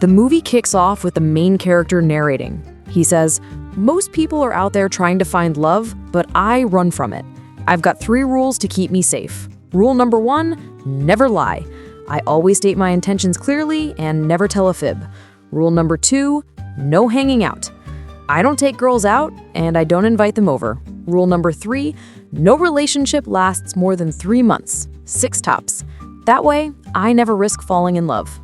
The movie kicks off with the main character narrating. He says, "Most people are out there trying to find love, but I run from it. I've got 3 rules to keep me safe. Rule number 1, never lie. I always state my intentions clearly and never tell a fib. Rule number 2, no hanging out. I don't take girls out and I don't invite them over. Rule number 3, no relationship lasts more than 3 months, 6 tops. That way, I never risk falling in love."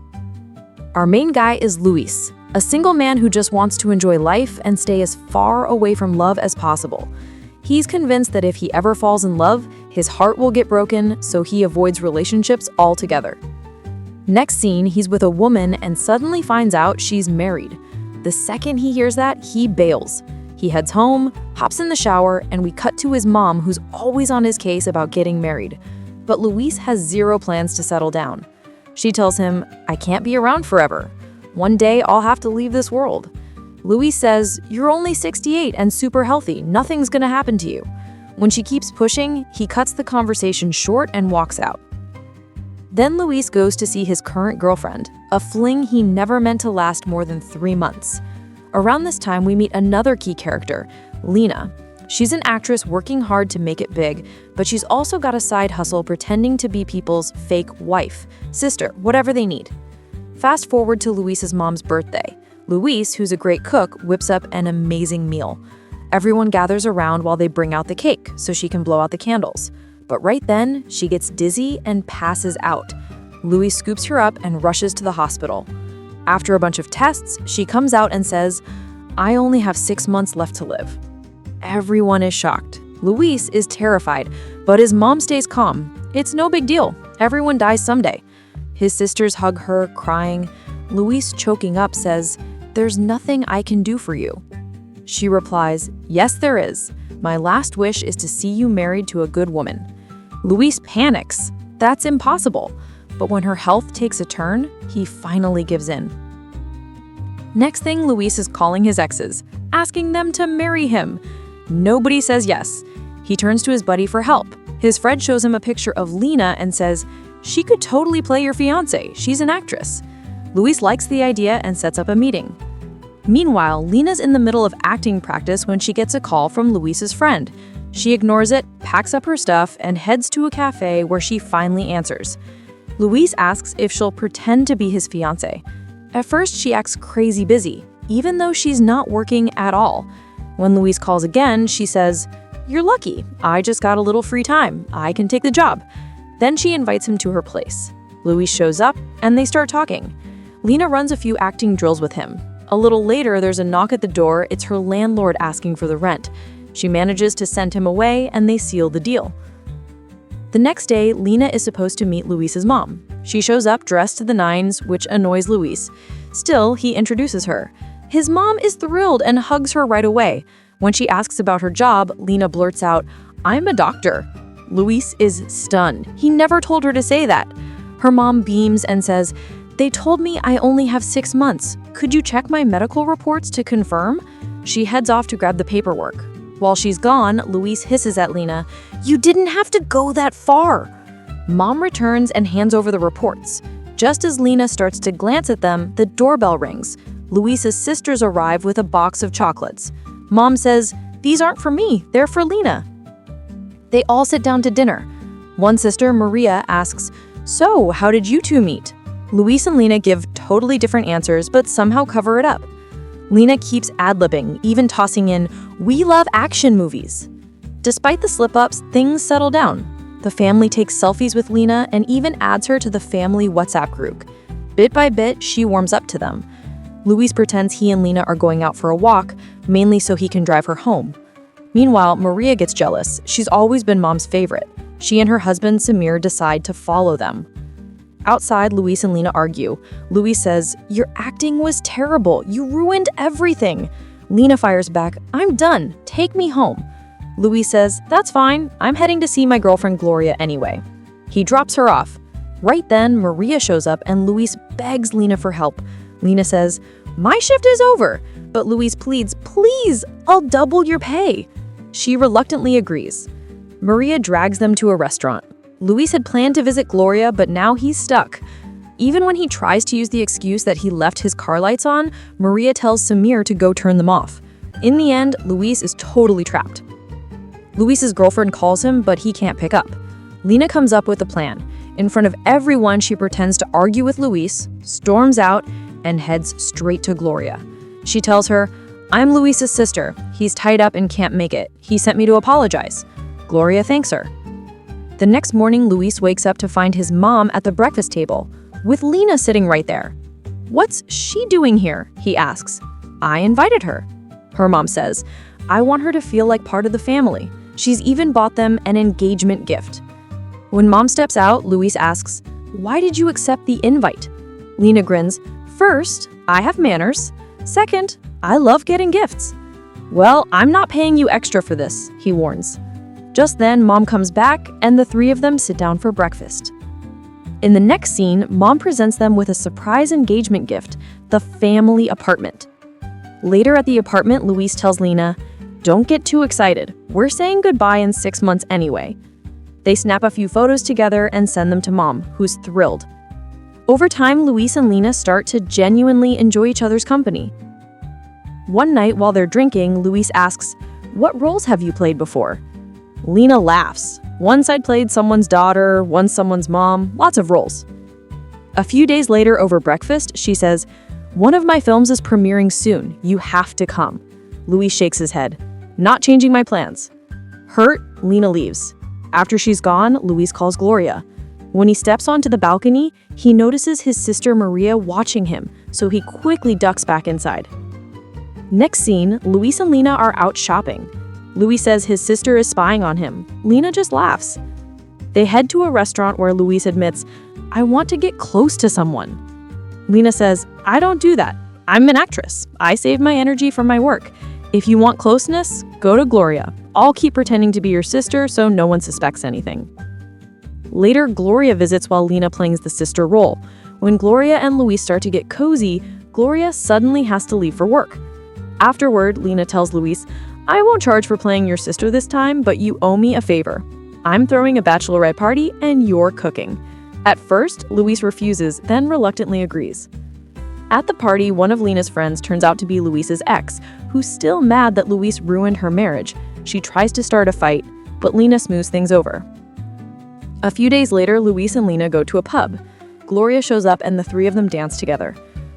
Our main guy is Luis, a single man who just wants to enjoy life and stay as far away from love as possible. He's convinced that if he ever falls in love, his heart will get broken, so he avoids relationships altogether. Next scene, he's with a woman and suddenly finds out she's married. The second he hears that, he bails. He heads home, hops in the shower, and we cut to his mom, who's always on his case about getting married. But Luis has 0 plans to settle down. She tells him, "I can't be around forever. One day I'll have to leave this world." Luis says, "You're only 68 and super healthy. Nothing's gonna happen to you." When she keeps pushing, he cuts the conversation short and walks out. Then Luis goes to see his current girlfriend, a fling he never meant to last more than 3 months. Around this time, we meet another key character, Lina. She's an actress working hard to make it big, but she's also got a side hustle pretending to be people's fake wife, sister, whatever they need. Fast forward to Luis's mom's birthday. Luis, who's a great cook, whips up an amazing meal. Everyone gathers around while they bring out the cake so she can blow out the candles. But right then, she gets dizzy and passes out. Luis scoops her up and rushes to the hospital. After a bunch of tests, she comes out and says, "I only have 6 months left to live." Everyone is shocked. Luis is terrified, but his mom stays calm. It's no big deal. Everyone dies someday. His sisters hug her, crying. Luis, choking up, says, "There's nothing I can do for you." She replies, "Yes, there is. My last wish is to see you married to a good woman." Luis panics. That's impossible. But when her health takes a turn, he finally gives in. Next thing, Luis is calling his exes, asking them to marry him. Nobody says yes. He turns to his buddy for help. His friend shows him a picture of Lina and says, "She could totally play your fiancée. She's an actress." Luis likes the idea and sets up a meeting. Meanwhile, Lina's in the middle of acting practice when she gets a call from Luis's friend. She ignores it, packs up her stuff, and heads to a cafe where she finally answers. Luis asks if she'll pretend to be his fiancée. At first, she acts crazy busy, even though she's not working at all. When Luis calls again, she says, "You're lucky. I just got a little free time. I can take the job." Then she invites him to her place. Luis shows up, and they start talking. Lina runs a few acting drills with him. A little later, there's a knock at the door. It's her landlord asking for the rent. She manages to send him away, and they seal the deal. The next day, Lina is supposed to meet Luis's mom. She shows up dressed to the nines, which annoys Luis. Still, he introduces her. His mom is thrilled and hugs her right away. When she asks about her job, Lina blurts out, "I'm a doctor." Luis is stunned. He never told her to say that. Her mom beams and says, "They told me I only have 6 months. Could you check my medical reports to confirm?" She heads off to grab the paperwork. While she's gone, Luis hisses at Lina, "You didn't have to go that far." Mom returns and hands over the reports. Just as Lina starts to glance at them, the doorbell rings. Luis's sisters arrive with a box of chocolates. Mom says, "These aren't for me, they're for Lina." They all sit down to dinner. One sister, Maria, asks, "So, how did you two meet?" Luis and Lina give totally different answers, but somehow cover it up. Lina keeps ad-libbing, even tossing in, "We love action movies." Despite the slip-ups, things settle down. The family takes selfies with Lina and even adds her to the family WhatsApp group. Bit by bit, she warms up to them. Luis pretends he and Lina are going out for a walk, mainly so he can drive her home. Meanwhile, Maria gets jealous. She's always been Mom's favorite. She and her husband, Samir, decide to follow them. Outside, Luis and Lina argue. Luis says, "Your acting was terrible. You ruined everything." Lina fires back, "I'm done. Take me home." Luis says, "That's fine. I'm heading to see my girlfriend Gloria anyway." He drops her off. Right then, Maria shows up and Luis begs Lina for help. Lina says, "My shift is over." But Luis pleads, "Please, I'll double your pay." She reluctantly agrees. Maria drags them to a restaurant. Luis had planned to visit Gloria, but now he's stuck. Even when he tries to use the excuse that he left his car lights on, Maria tells Samir to go turn them off. In the end, Luis is totally trapped. Luis's girlfriend calls him, but he can't pick up. Lina comes up with a plan. In front of everyone, she pretends to argue with Luis, storms out, and heads straight to Gloria. She tells her, "I'm Luis's sister. He's tied up and can't make it. He sent me to apologize." Gloria thanks her. The next morning, Luis wakes up to find his mom at the breakfast table, with Lina sitting right there. "What's she doing here?" he asks. "I invited her." Her mom says, "I want her to feel like part of the family. She's even bought them an engagement gift." When mom steps out, Luis asks, "Why did you accept the invite?" Lina grins, "First, I have manners. Second, I love getting gifts." "Well, I'm not paying you extra for this," he warns. Just then, mom comes back, and the three of them sit down for breakfast. In the next scene, mom presents them with a surprise engagement gift, the family apartment. Later at the apartment, Luis tells Lina, "Don't get too excited. We're saying goodbye in 6 months anyway." They snap a few photos together and send them to mom, who's thrilled. Over time, Luis and Lina start to genuinely enjoy each other's company. One night while they're drinking, Luis asks, "What roles have you played before?" Lina laughs. "Once I'd played someone's daughter, once someone's mom, lots of roles." A few days later over breakfast, she says, "One of my films is premiering soon. You have to come." Luis shakes his head. "Not changing my plans." Hurt, Lina leaves. After she's gone, Luis calls Gloria. When he steps onto the balcony, he notices his sister Maria watching him, so he quickly ducks back inside. Next scene, Luis and Lina are out shopping. Luis says his sister is spying on him. Lina just laughs. They head to a restaurant where Luis admits, "I want to get close to someone." Lina says, "I don't do that. I'm an actress. I save my energy from my work. If you want closeness, go to Gloria. I'll keep pretending to be your sister so no one suspects anything." Later, Gloria visits while Lina plays the sister role. When Gloria and Luis start to get cozy, Gloria suddenly has to leave for work. Afterward, Lina tells Luis, "I won't charge for playing your sister this time, but you owe me a favor. I'm throwing a bachelorette party and you're cooking." At first, Luis refuses, then reluctantly agrees. At the party, one of Lina's friends turns out to be Luis's ex, who's still mad that Luis ruined her marriage. She tries to start a fight, but Lina smooths things over. A few days later, Luis and Lina go to a pub. Gloria shows up and the three of them dance together.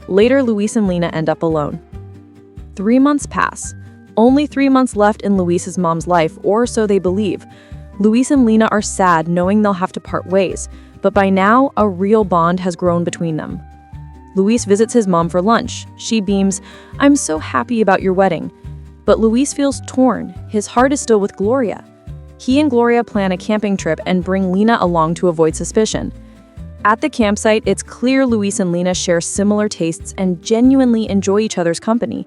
Later, Luis and Lina end up alone. 3 months pass. Only 3 months left in Luis's mom's life, or so they believe. Luis and Lina are sad knowing they'll have to part ways, but by now, a real bond has grown between them. Luis visits his mom for lunch. She beams, "I'm so happy about your wedding." But Luis feels torn. His heart is still with Gloria. He and Gloria plan a camping trip and bring Lina along to avoid suspicion. At the campsite, it's clear Luis and Lina share similar tastes and genuinely enjoy each other's company.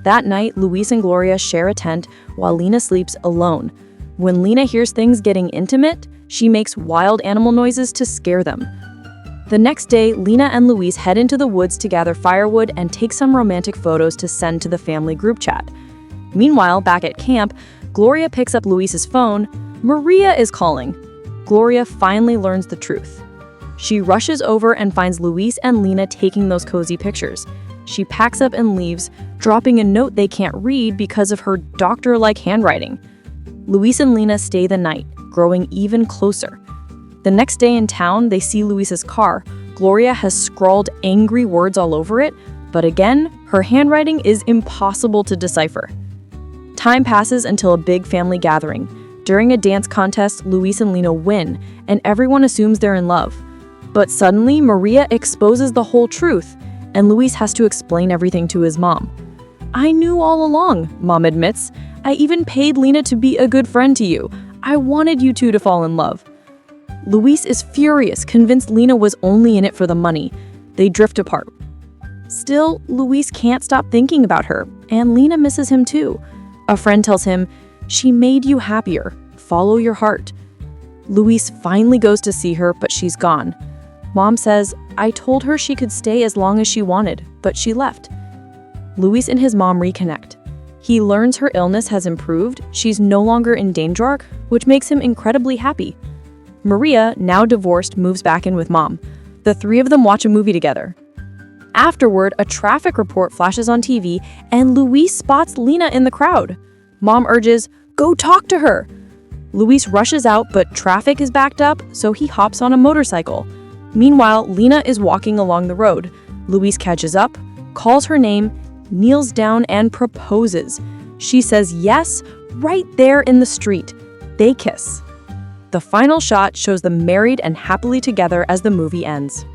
That night, Luis and Gloria share a tent while Lina sleeps alone. When Lina hears things getting intimate, she makes wild animal noises to scare them. The next day, Lina and Luis head into the woods to gather firewood and take some romantic photos to send to the family group chat. Meanwhile, back at camp, Gloria picks up Luis's phone. Maria is calling. Gloria finally learns the truth. She rushes over and finds Luis and Lina taking those cozy pictures. She packs up and leaves, dropping a note they can't read because of her doctor-like handwriting. Luis and Lina stay the night, growing even closer. The next day in town, they see Luis's car. Gloria has scrawled angry words all over it, but again, her handwriting is impossible to decipher. Time passes until a big family gathering. During a dance contest, Luis and Lina win, and everyone assumes they're in love. But suddenly, Maria exposes the whole truth, and Luis has to explain everything to his mom. "I knew all along," Mom admits. "I even paid Lina to be a good friend to you. I wanted you two to fall in love." Luis is furious, convinced Lina was only in it for the money. They drift apart. Still, Luis can't stop thinking about her, and Lina misses him too. A friend tells him, "She made you happier. Follow your heart." Luis finally goes to see her, but she's gone. Mom says, "I told her she could stay as long as she wanted, but she left." Luis and his mom reconnect. He learns her illness has improved, she's no longer in danger, which makes him incredibly happy. Maria, now divorced, moves back in with Mom. The three of them watch a movie together. Afterward, a traffic report flashes on TV, and Luis spots Lina in the crowd. Mom urges, "Go talk to her." Luis rushes out, but traffic is backed up, so he hops on a motorcycle. Meanwhile, Lina is walking along the road. Luis catches up, calls her name, kneels down, and proposes. She says yes, right there in the street. They kiss. The final shot shows them married and happily together as the movie ends.